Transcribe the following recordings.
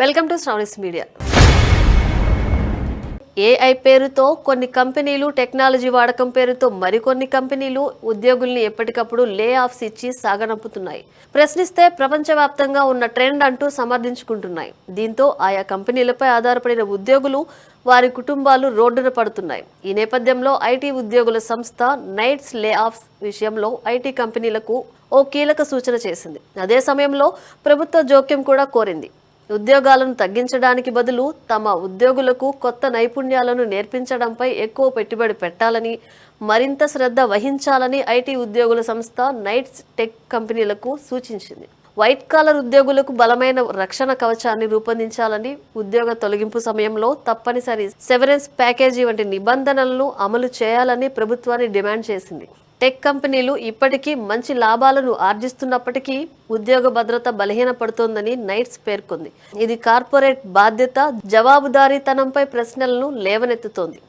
Welcome to Sravani's media. AI పేరుతో కొన్ని కంపెనీలు, టెక్నాలజీ వాడకం పేరుతో మరికొన్ని కంపెనీలు ఉద్యోగుల్ని ఎప్పటికప్పుడు లే ఆఫ్స్ ఇచ్చి సాగనంపుతున్నాయి. ప్రశ్నిస్తే ప్రపంచవ్యాప్తంగా ఉన్న ట్రెండ్ అంటూ సమర్థించుకుంటున్నాయి. దీంతో ఆయా కంపెనీలపై ఆధారపడిన ఉద్యోగులు, వారి కుటుంబాలు రోడ్డున పడుతున్నాయి. ఈ నేపథ్యంలో ఐటీ ఉద్యోగుల సంస్థ నైట్స్ లే ఆఫ్స్ విషయంలో ఐటీ కంపెనీలకు ఓ కీలక సూచన చేసింది. అదే సమయంలో ప్రభుత్వ జోక్యం కూడా కోరింది. ఉద్యోగాలను తగ్గించడానికి బదులు తమ ఉద్యోగులకు కొత్త నైపుణ్యాలను నేర్పించడంపై ఎక్కువ పెట్టుబడి పెట్టాలని, మరింత శ్రద్ధ వహించాలని ఐటీ ఉద్యోగుల సంస్థ నైట్స్ టెక్ కంపెనీలకు సూచించింది. వైట్ కాలర్ ఉద్యోగులకు బలమైన రక్షణ కవచాన్ని రూపొందించాలని, ఉద్యోగ తొలగింపు సమయంలో తప్పనిసరి సెవరెన్స్ ప్యాకేజీ వంటి నిబంధనలను అమలు చేయాలని ప్రభుత్వాన్ని డిమాండ్ చేసింది. టెక్ కంపెనీలు ఇప్పటికీ మంచి లాభాలను ఆర్జిస్తున్నప్పటికీ ఉద్యోగ భద్రత బలహీనపడుతోందని నైట్స్ పేర్కొంది. ఇది కార్పొరేట్ బాధ్యత, జవాబుదారీతనంపై ప్రశ్నలను లేవనెత్తుతోంది.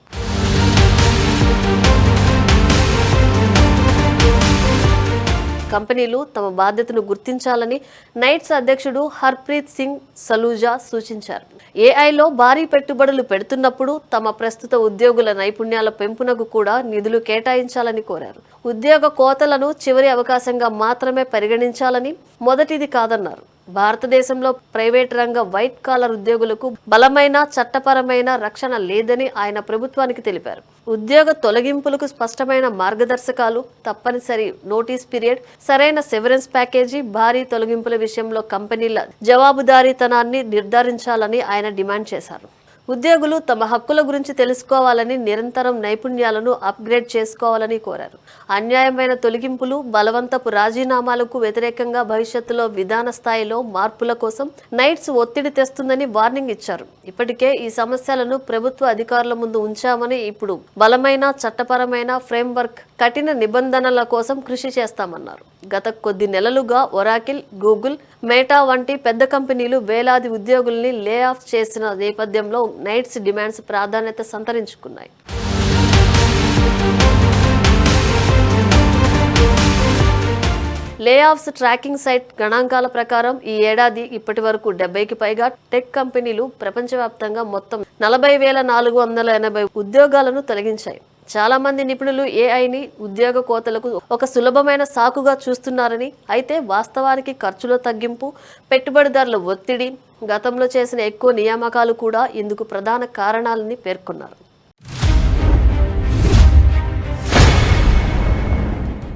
కంపెనీలు తమ బాధ్యతను గుర్తించాలని నైట్స్ అధ్యక్షుడు హర్ప్రీత్ సింగ్ సలూజా సూచించారు. ఏఐలో భారీ పెట్టుబడులు పెడుతున్నప్పుడు తమ ప్రస్తుత ఉద్యోగుల నైపుణ్యాల పెంపునకు కూడా నిధులు కేటాయించాలని కోరారు. ఉద్యోగ కోతలను చివరి అవకాశంగా మాత్రమే పరిగణించాలని, మొదటిది కాదన్నారు. భారతదేశంలో ప్రైవేట్ రంగ వైట్ కాలర్ ఉద్యోగులకు బలమైన చట్టపరమైన రక్షణ లేదని ఆయన ప్రభుత్వానికి తెలిపారు. ఉద్యోగ తొలగింపులకు స్పష్టమైన మార్గదర్శకాలు, తప్పనిసరి నోటీస్ పీరియడ్, సరైన సెవరెన్స్ ప్యాకేజీ, భారీ తొలగింపుల విషయంలో కంపెనీల జవాబుదారీతనాన్ని నిర్ధారించాలని ఆయన డిమాండ్ చేశారు. ఉద్యోగులు తమ హక్కుల గురించి తెలుసుకోవాలని, నిరంతరం నైపుణ్యాలను అప్గ్రేడ్ చేసుకోవాలని కోరారు. అన్యాయమైన తొలగింపులు, బలవంతపు రాజీనామాలకు వ్యతిరేకంగా భవిష్యత్తులో విధాన స్థాయిలో మార్పుల కోసం నైట్స్ ఒత్తిడి తెస్తుందని వార్నింగ్ ఇచ్చారు. ఇప్పటికే ఈ సమస్యలను ప్రభుత్వ అధికారుల ముందు ఉంచామని, ఇప్పుడు బలమైన చట్టపరమైన ఫ్రేమ్వర్క్, కఠిన నిబంధనల కోసం కృషి చేస్తామన్నారు. గత కొద్ది నెలలుగా ఒరాకిల్, గూగుల్, మేటా వంటి పెద్ద కంపెనీలు వేలాది ఉద్యోగుల్ని లే ఆఫ్ చేసిన నేపథ్యంలో నైట్స్ డిమాండ్స్ ప్రాధాన్యత సంతరించుకున్నాయి. లే ఆఫ్స్ ట్రాకింగ్ సైట్ గణాంకాల ప్రకారం ఈ ఏడాది ఇప్పటి వరకు 70కి పైగా టెక్ కంపెనీలు ప్రపంచవ్యాప్తంగా మొత్తం 40,480 ఉద్యోగాలను తొలగించాయి. చాలా మంది నిపుణులు ఏఐని ఉద్యోగ కోతలకు ఒక సులభమైన సాకుగా చూస్తున్నారని, అయితే వాస్తవానికి ఖర్చుల తగ్గింపు, పెట్టుబడిదారుల ఒత్తిడి, గతంలో చేసిన ఎక్కువ నియామకాలు కూడా ఇందుకు ప్రధాన కారణాలని పేర్కొన్నారు.